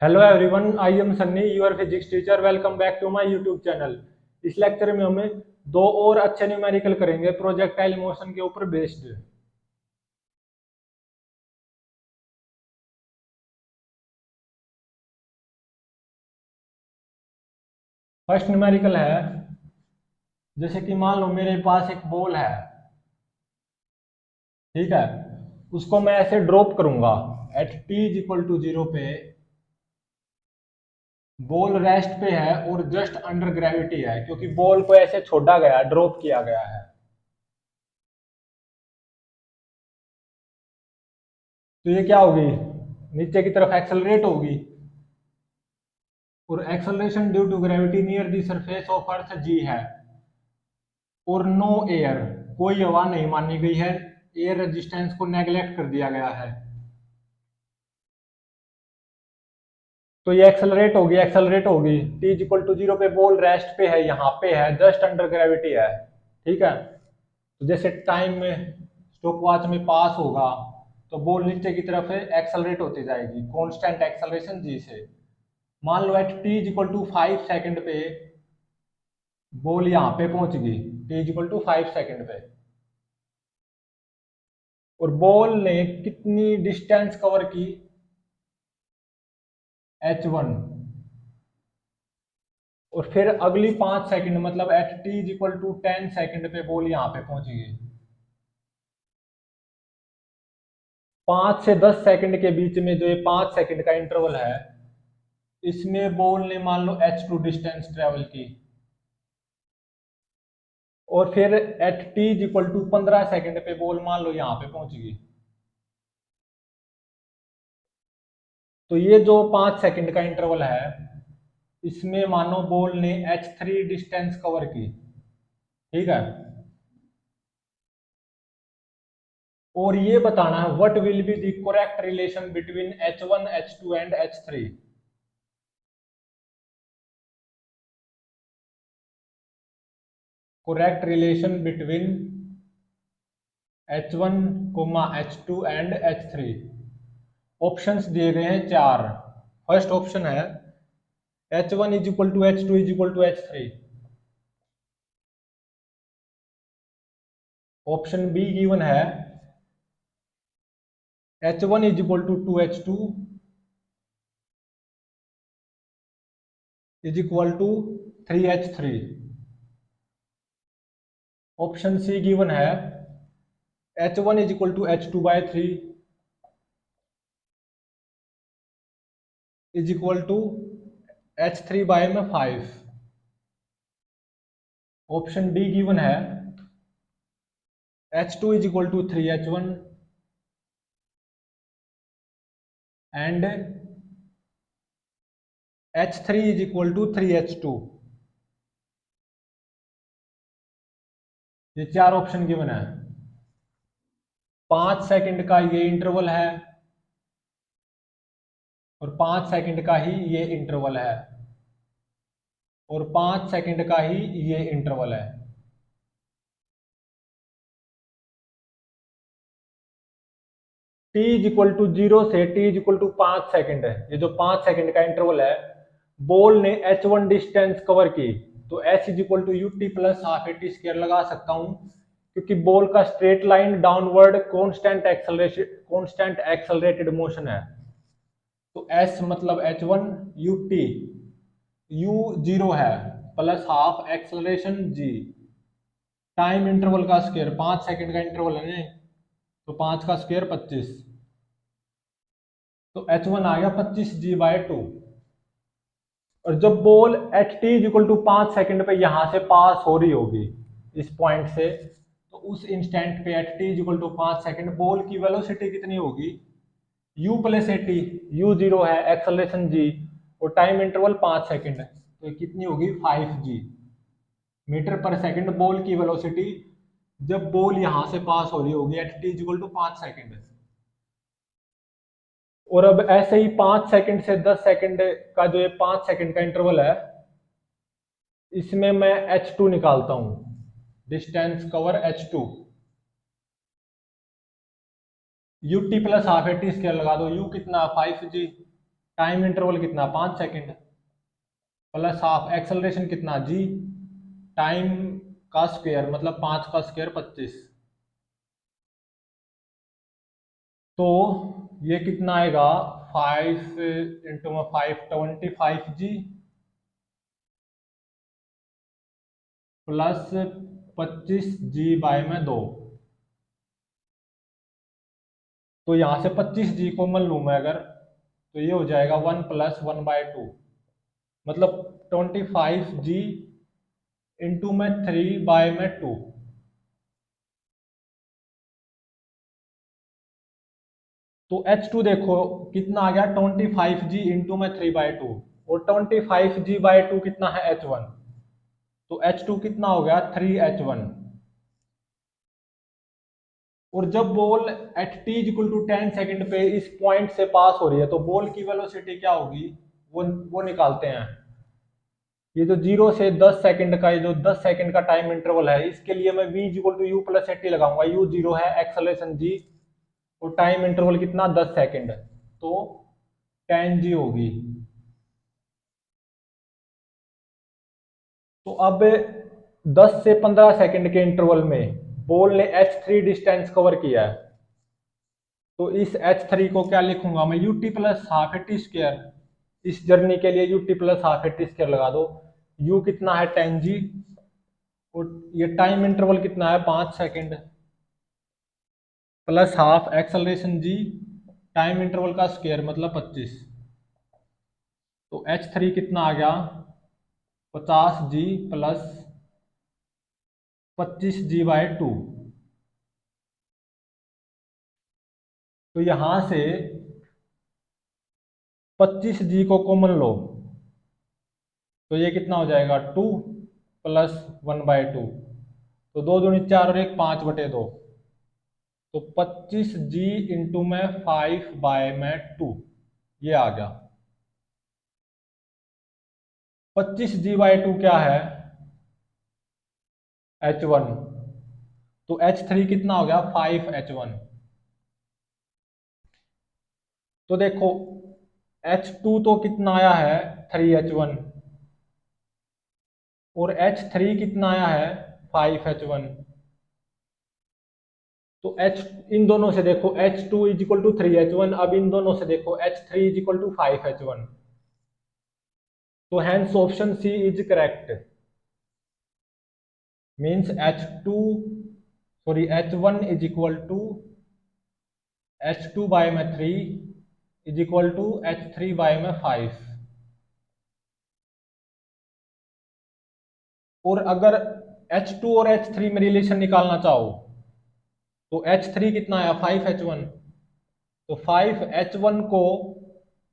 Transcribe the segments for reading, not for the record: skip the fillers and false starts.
Hello everyone, I am Sunny, your physics teacher. Welcome back to my YouTube channel. इस lecture में हमें दो और अच्छे न्यूमेरिकल करेंगे प्रोजेक्टाइल मोशन के ऊपर बेस्ड। फर्स्ट न्यूमेरिकल है, जैसे कि मान लो मेरे पास एक बॉल है, ठीक है। उसको मैं ऐसे ड्रॉप करूंगा at t is equal to 0 पे। बॉल रेस्ट पे है और जस्ट अंडर ग्रेविटी है, क्योंकि बॉल को ऐसे छोड़ा गया, ड्रॉप किया गया है। तो ये क्या होगी, नीचे की तरफ एक्सेलरेट होगी। और acceleration due to gravity near the surface of earth g है। और नो एयर, कोई हवा नहीं मानी गई है। एयर रेजिस्टेंस को नेग्लेक्ट कर दिया गया है। तो ये एक्सेलरेट होगी टी इज इक्वल टू 0 पे। बॉल रेस्ट पे है, यहाँ पे है, जस्ट अंडर ग्रेविटी है, ठीक है। तो जैसे टाइम में स्टॉप वॉच में पास होगा तो बॉल नीचे की तरफ एक्सेलरेट होती जाएगी कांस्टेंट एक्सेलरेशन जी से। मान लो at t is equal to 5 second पे बॉल यहाँ पे पहुंच गई, t is equal to 5 second पे। और बॉल ने कितनी डिस्टेंस कवर की, h1। और फिर अगली 5 सेकंड मतलब at t is equal to 10 second पे बॉल यहाँ पे पहुंचेगी। 5 से 10 सेकंड के बीच में जो ये 5 सेकंड का इंटरवल है, इसमें बॉल ने मान लो h2 डिस्टेंस ट्रेवल की। और फिर at t is equal to 15 second पे बॉल मान लो यहाँ पे पहुंचेगी। तो ये जो 5 सेकंड का इंटरवल है, इसमें मानो बॉल ने h3 डिस्टेंस कवर की, ठीक है। और ये बताना है what will be the correct relation between h1 h2 and h3। Correct relation between h1 h2 and h3। Options दिए गए हैं 4। फर्स्ट ऑप्शन है h1 is equal to h2 is equal to h3। Option B given है h1 is equal to 2h2 is equal to 3h3। Option C given है h1 is equal to h2/3 is equal to h3/5। Option D given है h2 is equal to 3h1 and h3 is equal to 3h2। ये 4 option given है। 5 second का ये interval है और 5 second का ही ये इंटरवल है और 5 सेकंड का ही ये इंटरवल है। टी इज इक्वल टू 0 से t is equal to 5 second है, ये जो 5 सेकंड का इंटरवल है। बॉल ने h1 डिस्टेंस कवर की, तो h is equal to u t plus half a t स्क्र लगा सकता हूं, क्योंकि बॉल का straight line downward constant accelerated motion है। तो s मतलब h1 यू टी, यू 0 है, plus half acceleration g। Time interval का स्क्वायर, 5 सेकंड का इंटरवल है ना, तो 5 का स्क्वायर 25। तो h1 आ गया 25g/2। और जब ball at t is equal to 5 second पे यहां से पास हो रही होगी इस पॉइंट से, तो उस इंस्टेंट पे at t is equal to 5 second ball की वेलोसिटी कितनी होगी, u plus a t. U 0 है, एक्सेलरेशन g, और टाइम इंटरवल 5 सेकंड, तो कितनी होगी 5g मीटर पर सेकंड बॉल की वेलोसिटी जब बॉल यहां से पास हो रही होगी at t is equal to 5 second. और अब ऐसे ही 5 सेकंड से 10 सेकंड का जो ये 5 सेकंड का इंटरवल है, इसमें मैं h2 निकालता हूं, distance cover h2। You t plus half a T square लगा दो, u कितना 5g टाइम इंटरवल कितना 5 सेकंड, प्लस हाफ एक्सेलरेशन कितना जी, टाइम का स्क्वायर मतलब 5 का स्क्वायर 25। तो ये कितना आएगा 5 इंटू में 5 25 जी प्लस 25 जी/2। तो यहाँ से 25 जी कॉमन लूँ मैं अगर, तो ये हो जाएगा 1 + 1/2, मतलब 25 जी इंटू में 3/2। तो H2 देखो कितना आ गया 25 जी इंटू में 3/2, और 25 जी/2 कितना है H1, तो H2 कितना हो गया 3H1। और जब बॉल एट t = 10 सेकंड पे इस पॉइंट से पास हो रही है तो बॉल की वेलोसिटी क्या होगी, वो निकालते हैं। ये जो 0 से 10 सेकंड का, ये जो 10 सेकंड का टाइम इंटरवल है, इसके लिए मैं v = u + at लगाऊंगा। u 0 है, एक्सेलरेशन g, और टाइम इंटरवल कितना 10 सेकंड, तो 10 g होगी। तो अब 10 से 15 सेकंड के इंटरवल में बॉल ने h3 डिस्टेंस कवर किया है, तो इस h3 को क्या लिखूंगा मैं, ut + हाफ at स्क्वायर। इस जर्नी के लिए ut + हाफ at स्क्वायर लगा दो। u कितना है 10 g, और ये टाइम इंटरवल कितना है 5 second, plus half acceleration g, time interval का स्क्वायर मतलब 25। तो h3 कितना आ गया 50 g प्लस 25 g/2। तो यहां से 25 g को कॉमन लो, तो ये कितना हो जाएगा 2 + 1/2। तो 2 दूनी 4 और 1 5/2, तो 25 g इंटू में 5/2 ये आ गया। 25 g/2 क्या है H1, तो H3 कितना हो गया 5H1। तो देखो H2 तो कितना आया है 3H1, और H3 कितना आया है 5H1। तो H इन दोनों से देखो H2 = 3H1, अब इन दोनों से देखो H3 = 5H1। तो hence option C is correct, means H2 sorry H1 = H2/3 = H3/5। और अगर H2 और H3 में रिलेशन निकालना चाहो, तो H3 कितना आया 5H1, तो 5H1 को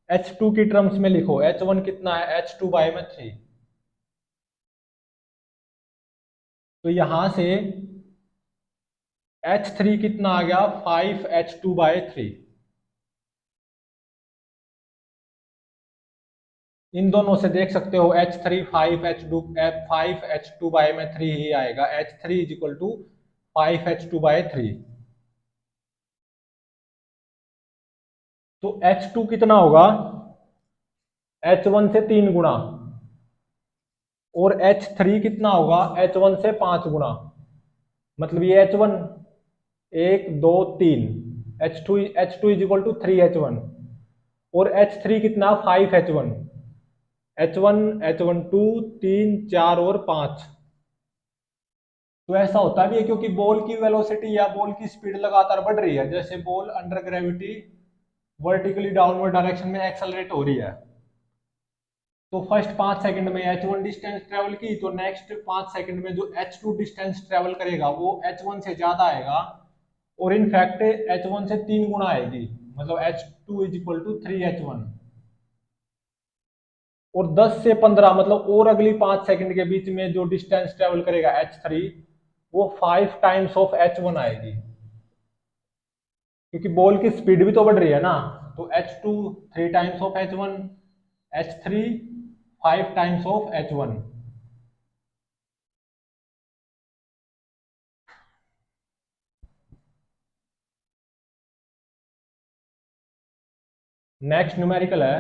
H2 की टर्म्स में लिखो, H1 कितना है H2/3। तो यहां से H3 कितना आ गया 5H2/3। इन दोनों से देख सकते हो H3 5H2/3 ही आएगा, H3 = 5H2/3। तो H2 कितना होगा H1 से 3 गुना, और H3 कितना होगा H1 से 5 गुना, मतलब ये H1 1 2 3, H2 = 3H1, और H3 कितना 5H1, H1 H1 2 3 4 और 5। तो ऐसा होता भी है क्योंकि बॉल की वेलोसिटी या बॉल की स्पीड लगातार बढ़ रही है, जैसे ball under gravity vertically downward direction में एक्सेलरेट हो रही है। तो फर्स्ट 5 सेकंड में H1 डिस्टेंस ट्रेवल की, तो नेक्स्ट 5 सेकंड में जो H2 डिस्टेंस ट्रेवल करेगा वो H1 से ज्यादा आएगा, और इनफैक्ट H1 से 3 गुना आएगी, मतलब H2 = 3H1। और 10 से 15 मतलब और अगली 5 सेकंड के बीच में जो डिस्टेंस ट्रेवल करेगा H3, वो 5 टाइम्स ऑफ H1 आएगी, क्योंकि बॉल की स्पीड भी तो बढ़ रही है ना। तो H2 3 times of H1, H3 5 times of H1। Next numerical है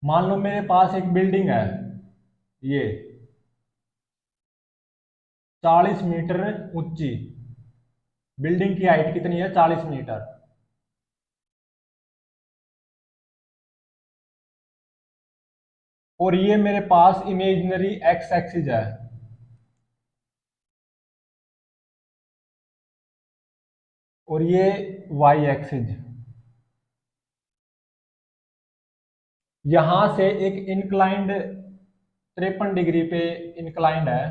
मान लो मेरे पास एक बिल्डिंग है, ये 40 मीटर ऊंची। बिल्डिंग की हाइट कितनी है? 40 मीटर। और ये मेरे पास इमेजिनरी एक्स एक्सिस है, और ये वाई एक्सिस। यहां से एक इंक्लाइंड 53 डिग्री पे इंक्लाइंड है,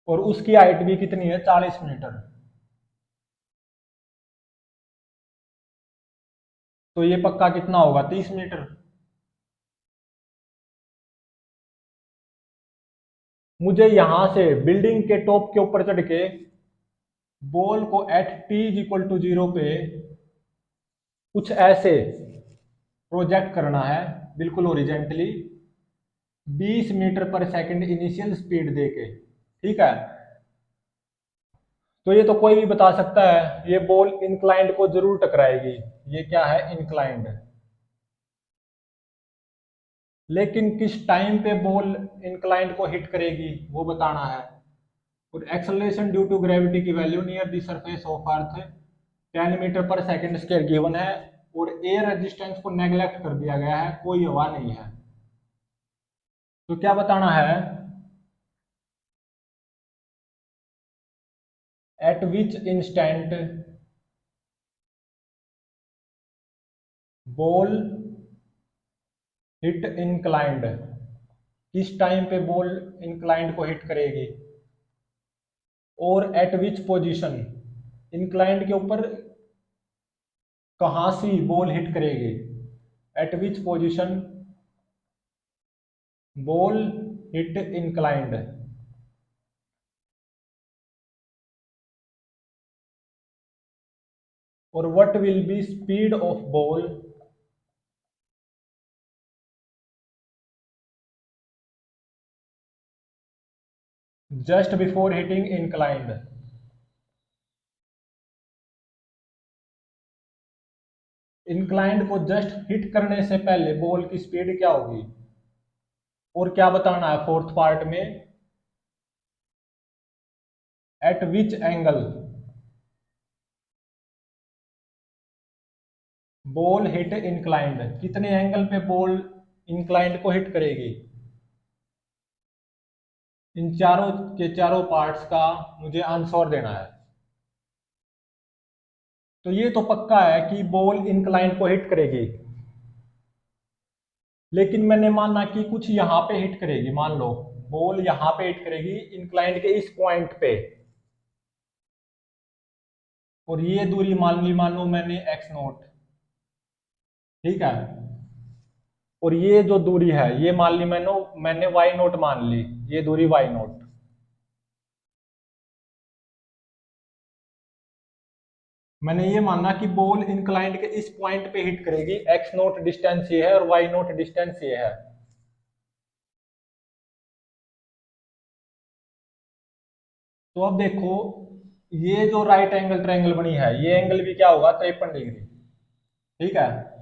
और उसकी हाइट भी कितनी है? 40 मीटर। तो ये पक्का कितना होगा? 30 मीटर। मुझे यहां से बिल्डिंग के टॉप के ऊपर चढ़ के बॉल को at t is equal to 0 पे कुछ ऐसे प्रोजेक्ट करना है, बिल्कुल ओरिजेंटली, 20 मीटर पर सेकंड इनिशियल स्पीड देके। ठीक है। तो ये तो कोई भी बता सकता है, ये बॉल इंक्लाइंड को जरूर टकराएगी। ये क्या है? इंक्लाइंड। लेकिन किस टाइम पे बॉल इंक्लाइंड को हिट करेगी वो बताना है। और एक्सेलरेशन ड्यू टू ग्रेविटी की value near the surface of earth 10 metre पर सेकंड स्क्वायर गिवन है। और एयर रेजिस्टेंस को नेग्लेक्ट कर दिया गया है, कोई हवा नहीं है। तो क्या बताना है? At which instant ball hit inclined, किस टाइम पे बॉल इंक्लाइंड को हिट करेगी, और एट विच पोजीशन, इंक्लाइंड के ऊपर कहां सी बॉल हिट करेगी, at which position ball hit inclined. और what will be speed of ball just before hitting inclined. Inclined को जस्ट हिट करने से पहले बॉल की स्पीड क्या होगी? और क्या बताना है फोर्थ पार्ट में? Eight which angle ball hit inclined, कितने एंगल पे बॉल इंक्लाइंड को हिट करेगी। इन चारों के चारों पार्ट्स का मुझे आंसर देना है। तो ये तो पक्का है कि बॉल इंक्लाइंड को हिट करेगी, लेकिन मैंने माना कि कुछ यहां पे हिट करेगी। मान लो बॉल यहां पे हिट करेगी इंक्लाइंड के इस पॉइंट पे, और ये दूरी मान लो मैंने एक्स नोट। ठीक है। और ये जो दूरी है ये मान ली मैंने वाई नोट मान ली, ये दूरी वाई नोट। मैंने ये माना कि बॉल इंक्लाइंड के इस पॉइंट पे हिट करेगी, एक्स नोट डिस्टेंस ये है और वाई नोट डिस्टेंस ये है। तो अब देखो, ये जो राइट एंगल ट्रायंगल बनी है, ये एंगल भी क्या होगा? 53 डिग्री। ठीक है।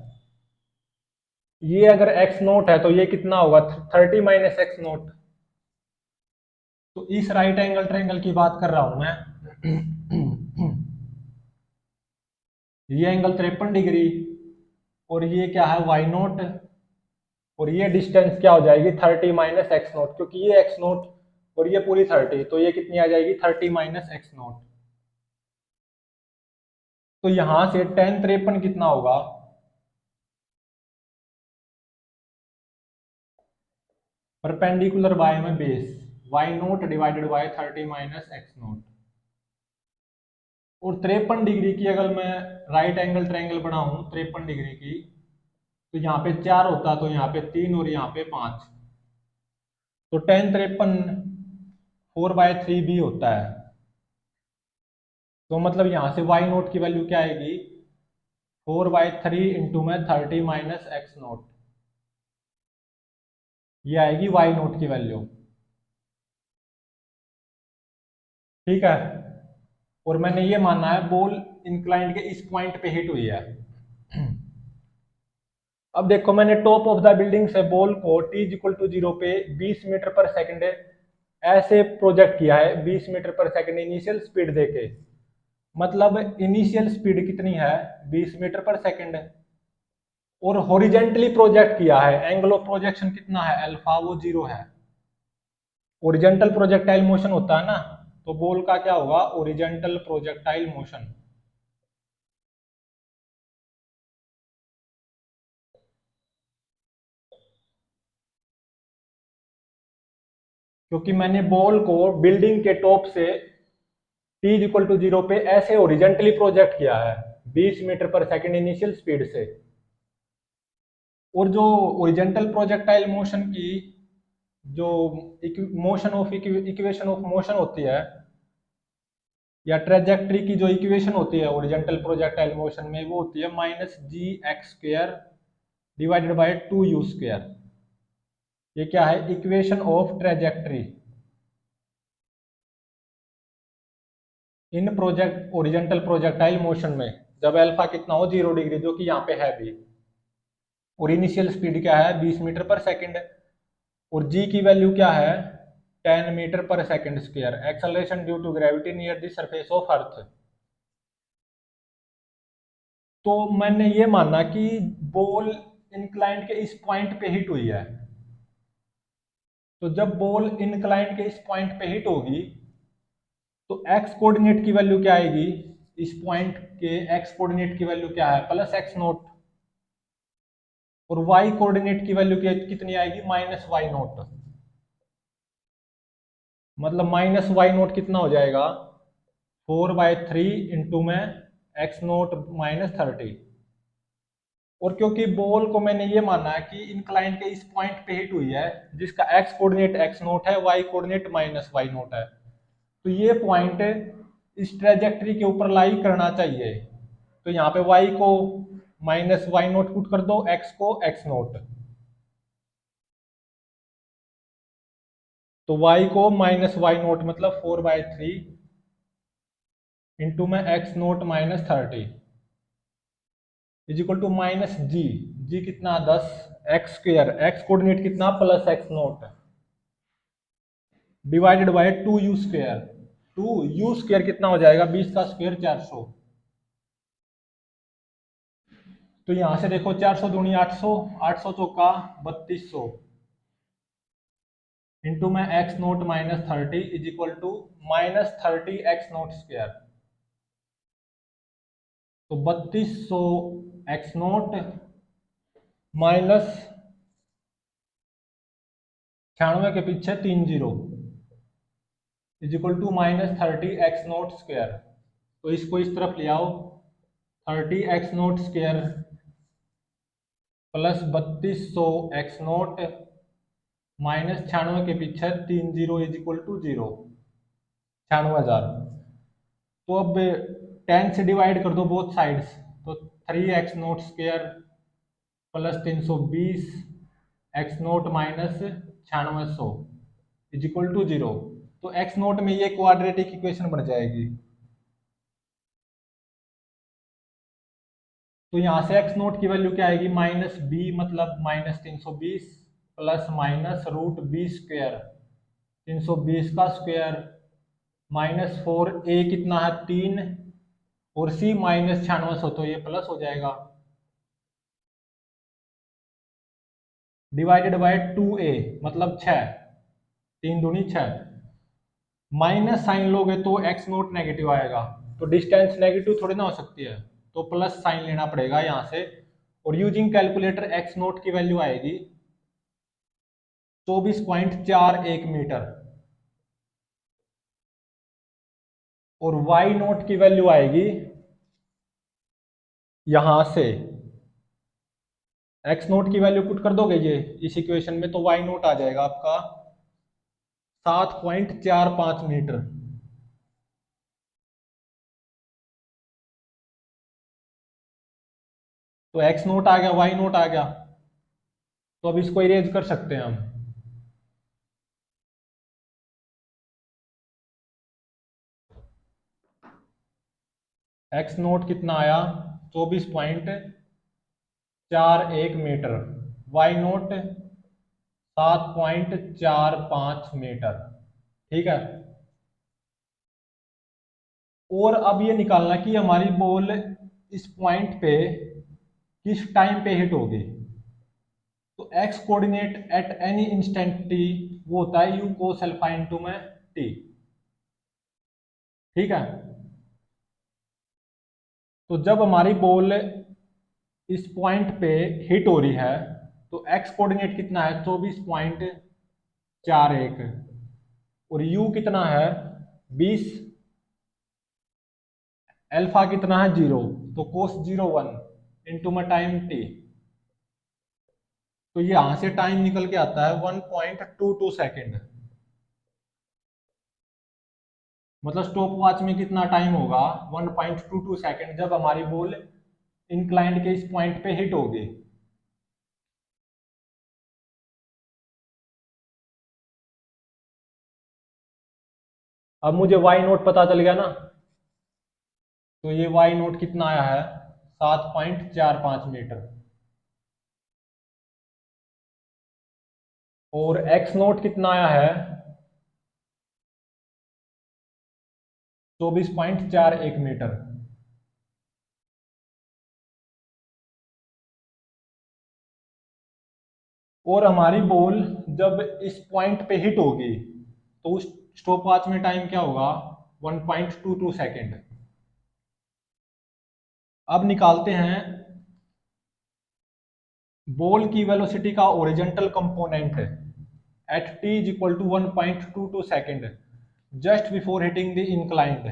ये अगर एक्स नोट है तो ये कितना होगा? 30 - एक्स नोट। तो इस राइट एंगल ट्रायंगल की बात कर रहा हूं मैं। ये एंगल 53 डिग्री, और ये क्या है? Y nought. और ये डिस्टेंस क्या हो जाएगी? 30 - एक्स नोट, क्योंकि ये एक्स नोट और ये पूरी 30, तो ये कितनी आ जाएगी? 30 - एक्स नोट। तो यहां से 10 53 कितना होगा? परपेंडिकुलर बाय में base, y nought divided by 30 - x nought. और 53 डिग्री की अगर मैं राइट एंगल ट्रायंगल बनाऊं 53 डिग्री की, तो यहाँ पे 4 होता, तो यहाँ पे 3 और यहाँ पे 5। तो 10 53 4/3 भी होता है। तो मतलब यहाँ से वाई नोट की वैल्यू क्या आएगी? 4/3 इंटू में 30 - एक्स नोट। ये आएगी वाई नोट की वैल्यू। ठीक है। और मैंने ये माना है बॉल इंक्लाइंड के इस पॉइंट पे हिट हुई है। अब देखो मैंने टॉप ऑफ द बिल्डिंग से बॉल को t इक्वल टू 0 पे 20 मीटर पर सेकंड ऐसे प्रोजेक्ट किया है, 20 मीटर पर सेकंड इनिशियल स्पीड देके। मतलब इनिशियल स्पीड कितनी है, 20 मीटर पर सेकंड। और हॉरिजेंटली प्रोजेक्ट किया है, एंगल ऑफ प्रोजेक्शन कितना है, अल्फा, वो 0 है। ओरिजेंटल प्रोजेक्टाइल मोशन होता है ना, तो बॉल का क्या होगा, ओरिजेंटल प्रोजेक्टाइल मोशन। क्योंकि मैंने बॉल को बिल्डिंग के टॉप से t इक्वल टू 0 पे ऐसे ओरिजेंटली प्रोजेक्ट किया है 20 मीटर पर सेकंड इनिशियल स्पीड से। और जो ओरिजेंटल प्रोजेक्टाइल मोशन की जो motion of equation of motion होती है, या ट्रेजेक्ट्री की जो इक्वेशन होती है ओरिजेंटल प्रोजेक्टाइल मोशन में, वो होती है -gx² डिवाइडेड बाय 2u²। ये क्या है, equation of trajectory in project horizontal projectile motion में, जब अल्फा कितना हो, 0 डिग्री, जो कि यहाँ पे है भी। और इनिशियल स्पीड क्या है, 20 मीटर पर सेकंड। और जी की वैल्यू क्या है, 10 मीटर पर second square. Acceleration due to gravity near the surface of earth. तो मैंने ये माना कि बॉल इंक्लाइंड के इस पॉइंट पे हिट हुई है। तो जब बॉल इंक्लाइंड के इस पॉइंट पे हिट होगी, तो एक्स कोऑर्डिनेट की वैल्यू क्या आएगी, इस पॉइंट के एक्स कोऑर्डिनेट की वैल्यू क्या है, +x0। और वाई कोऑर्डिनेट की वैल्यू कितनी आएगी, -y0। मतलब -y0 कितना हो जाएगा, 4/3 इंटू में x0 -30। और क्योंकि बॉल को मैंने ये माना है कि इंक्लाइन के इस पॉइंट पे हिट हुई है, जिसका एक्स कोऑर्डिनेट x0 है, वाई कोऑर्डिनेट -y0 है, तो ये पॉइंट इस ट्रेजेक्ट्री के ऊपर लाई करना चाहिए। तो यहाँ पे y को -y0 पुट कर दो, x को x0। तो y को -y0 मतलब 4/3 इंटू में x0 -30 is equal to -g। जी कितना, 10, x², x कोऑर्डिनेट कितना, +x0 divided by 2u²। 2u² कितना हो जाएगा, 20 का स्क्वायर 400। तो यहां से देखो 400 दूनी 800, 800 चौका 3200 इंटू में x0 -30 is equal to -30x0²। तो 3200x0 -96 के पीछे 3 zero is equal to -30x0²। तो इसको इस तरफ ले आओ, 30x0² प्लस 3200x0 -96 के पीछे 3 जीरो इज इक्वल टू 0, 96,000। तो अब 10 से डिवाइड कर दो बोथ साइड्स, तो 3x0² plus 320 x0 -9600 is equal to 0। तो x0 में ये क्वाड्रेटिक इक्वेशन बन जाएगी। तो यहाँ से x0 की वैल्यू क्या आएगी, -b मतलब -320 प्लस -√b², 320 का स्क्वायर, -4a कितना है, 3, और c -9600, तो ये प्लस हो जाएगा, डिवाइडेड बाय 2a मतलब 6, 3 दूनी 6। माइनस साइन लोगे तो x0 नेगेटिव आएगा, तो डिस्टेंस नेगेटिव थोड़ी ना हो सकती है, तो प्लस साइन लेना पड़ेगा यहाँ से। और यूजिंग कैलकुलेटर x0 की वैल्यू आएगी 24.41 मीटर, और y0 की वैल्यू आएगी यहां से, x0 की वैल्यू पुट कर दोगे ये इस इक्वेशन में, तो y0 आ जाएगा आपका 7.45 मीटर। तो x0 आ गया, y0 आ गया। तो अब इसको इरेज कर सकते हैं हम। एक्स नोट कितना आया 24.41 मीटर, वाई नोट 7.45 मीटर। ठीक है। और अब ये निकालना कि हमारी बॉल इस पॉइंट पे किस टाइम पे हिट होगी। तो x coordinate eight any instant T वो होता है यू कोस अल्फा इनटू में टी। ठीक है। तो जब हमारी बॉल इस पॉइंट पे हिट हो रही है तो एक्स कोऑर्डिनेट कितना है 24.41 और यू कितना है 20, अल्फा कितना है 0, तो कोस 01 इंटू में टाइम टी। तो ये यहां से टाइम निकल के आता है 1.22 सेकेंड। मतलब स्टॉप वॉच में कितना टाइम होगा 1.22 सेकेंड जब हमारी बॉल इंक्लाइंड के इस पॉइंट पे हिट होगी। अब मुझे वाई नोट पता चल गया ना। तो ये वाई नोट कितना आया है 7.45 मीटर और एक्स नोट कितना आया है 24.41 मीटर। और हमारी बॉल जब इस पॉइंट पे हिट होगी तो उस स्टॉप वॉच में टाइम क्या होगा 1.22 सेकेंड। अब निकालते हैं बॉल की वेलोसिटी का horizontal component at t is equal to 1.22 second just before hitting the inclined.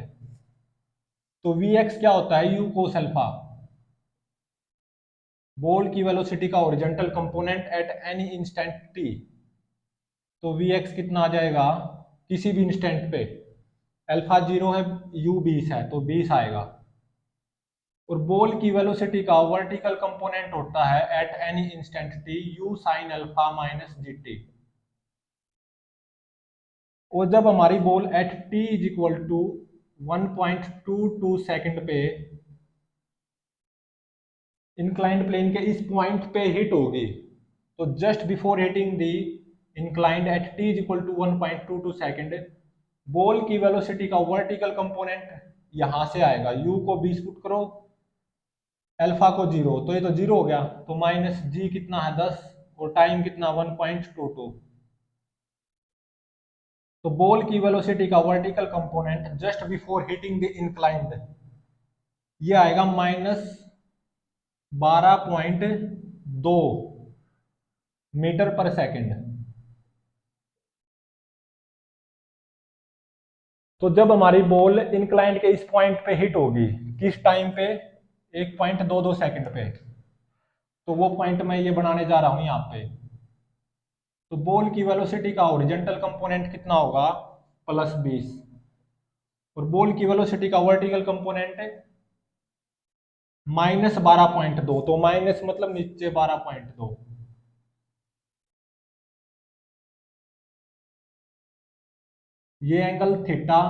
तो वी एक्स क्या होता है यू कोस अल्फा, बॉल की वेलोसिटी का horizontal component at any instant t. तो वी एक्स कितना आ जाएगा किसी भी इंस्टेंट पे, अल्फा 0 है यू 20 है तो 20 आएगा। और बॉल की वेलोसिटी का वर्टिकल कंपोनेंट होता है at any instant t u sine alpha minus g t. और जब हमारी ball at t is equal to 1.22 second पे इंक्लाइंड प्लेन के इस पॉइंट पे हिट होगी तो just before hitting the inclined at t is equal to 1.22 second ball की वेलोसिटी का वर्टिकल कंपोनेंट यहां से आएगा, यू को 20 पुट करो, अल्फा को 0, तो ये तो 0 हो गया, तो माइनस जी कितना है 10 और टाइम कितना 1.22। तो बॉल की वेलोसिटी का vertical component just before hitting the inclined ये आएगा -12.2 मीटर पर सेकेंड। तो जब हमारी बॉल इंक्लाइंड के इस पॉइंट पे हिट होगी किस टाइम पे 1.22 सेकेंड पे, तो वो पॉइंट मैं ये बनाने जा रहा हूं यहाँ पे। तो बॉल की वेलोसिटी का ओरिजेंटल कंपोनेंट कितना होगा +20 और बॉल की वेलोसिटी का वर्टिकल कंपोनेंट -12.2, तो माइनस मतलब नीचे 12.2। ये एंगल थीटा,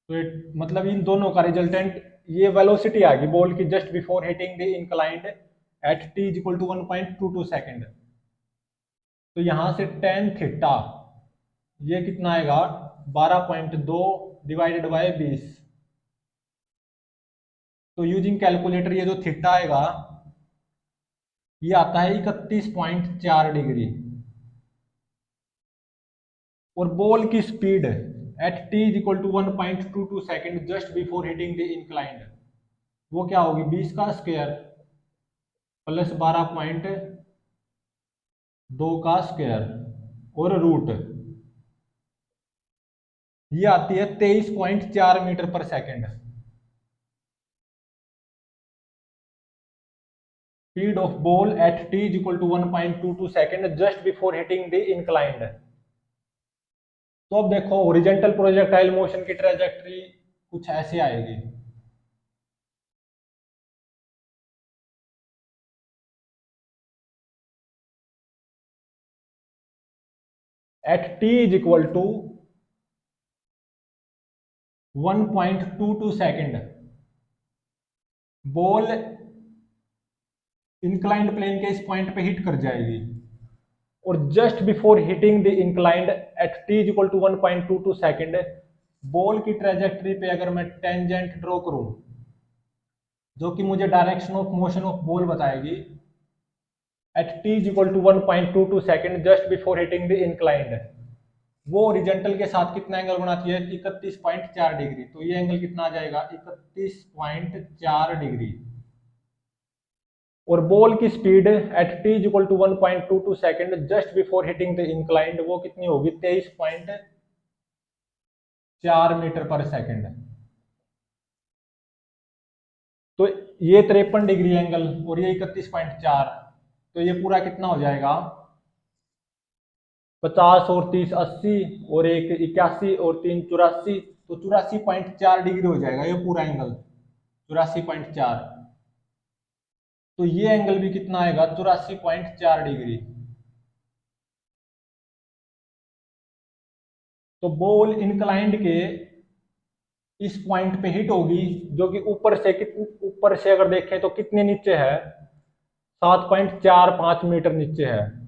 तो मतलब इन दोनों का रिजल्टेंट ये वेलोसिटी आ गई बॉल की just before hitting the inclined at t is equal to 1.22 second. तो यहां से टेन थीटा ये कितना आएगा 12.2 डिवाइडेड बाय 20। तो यूजिंग कैलकुलेटर ये जो थीटा आएगा ये आता है 31.4 डिग्री। और बॉल की speed at t is equal to 1.22 second just before hitting the inclined वो क्या होगी 20 का स्क्वायर प्लस 12.2 का स्क्वायर और रूट, ये आती है 23.4 मीटर पर second. Speed of ball at t is equal to 1.22 second just before hitting the inclined. तो अब देखो ओरिजेंटल प्रोजेक्टाइल मोशन की ट्रेजेक्टरी कुछ ऐसे आएगी। At t is equal to 1.22 second ball inclined plane के इस पॉइंट पे हिट कर जाएगी, और just before hitting the inclined at t is equal to 1.22 second, ball की ट्रेजेक्टरी पे अगर मैं टेंजेंट ड्रॉ करूं, जो कि मुझे direction of motion of ball बताएगी, at t is equal to 1.22 second just before hitting the inclined, वो ओरिजेंटल के साथ कितना एंगल बनाती है, 31.4 डिग्री। तो ये एंगल कितना आ जाएगा, 31.4 डिग्री। और बॉल की speed at t is equal to 1.22 second just before hitting the inclined, वो कितनी होगी, 23.4 मीटर पर सेकेंड। तो ये 53 डिग्री एंगल और ये 31.4, तो ये पूरा कितना हो जाएगा, 50 और 30 80, और एक 81 और 3 84, तो 84.4 डिग्री हो जाएगा ये पूरा एंगल, 84.4। तो ये एंगल भी कितना आएगा, 84.4 डिग्री। तो बॉल इंक्लाइंड के इस पॉइंट पे हिट होगी, जो कि ऊपर से अगर देखें तो कितने नीचे है, 7.45 मीटर नीचे है।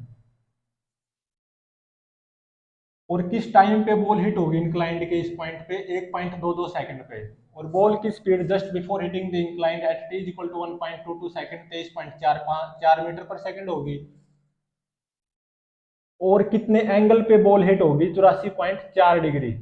और किस टाइम पे बॉल हिट होगी इंक्लाइंड के इस पॉइंट पे, 1.22 सेकंड पे। और बॉल की speed just before hitting the inclined at t is equal to 1.22 second, 23.45 metre पर सेकंड होगी। और कितने एंगल पे बॉल हिट होगी, 84.4 डिग्री।